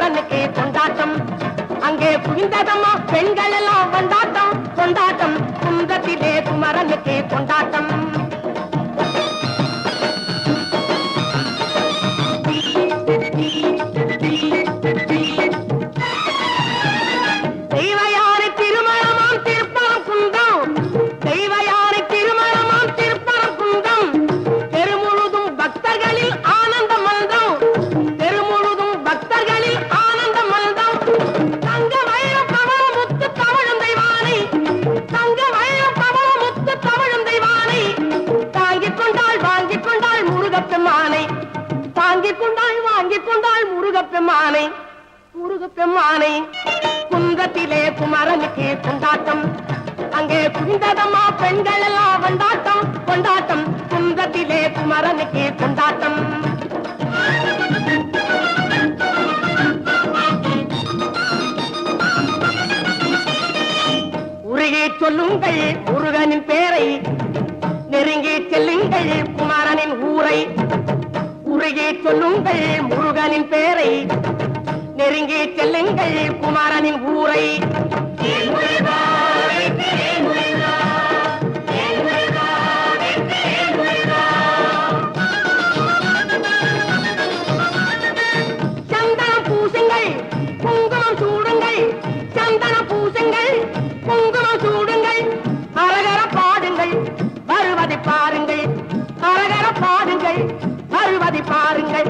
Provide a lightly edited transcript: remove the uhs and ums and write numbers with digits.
குமரனுக்கு கொண்டாட்டம். அங்கே குவிந்ததம்மா பெண்கள் எல்லாம் கொண்டாட்டம் கொண்டாட்டம். குன்றத்திலே குமரனுக்கு கொண்டாட்டம். முருகப்பெம்மானை குன்றத்திலே குமரனுக்கு கொண்டாட்டம். அங்கே குவிந்ததம்மா பெண்கள் எல்லாம் கொண்டாட்டம் கொண்டாட்டம். குன்றத்திலே குமரனுக்கு கொண்டாட்டம். உருகி சொல்லுங்கள் முருகனின் பேரை, நெருங்கி செல்லுங்கள் குமரனின் ஊரை. உருகி சொல்லுங்கள் முருகனின் பேரை, நெருங்கி செல்லுங்கள் குமரனின் ஊரை. சந்தனம் பூசுங்கள் குங்குமம் சூடுங்கள், சந்தனம் பூசுங்கள் குங்குமம் சூடுங்கள். அரகர பாடுங்கள் வருவதை பாருங்கள், அரகர பாடுங்கள் வருவதை பாருங்கள்.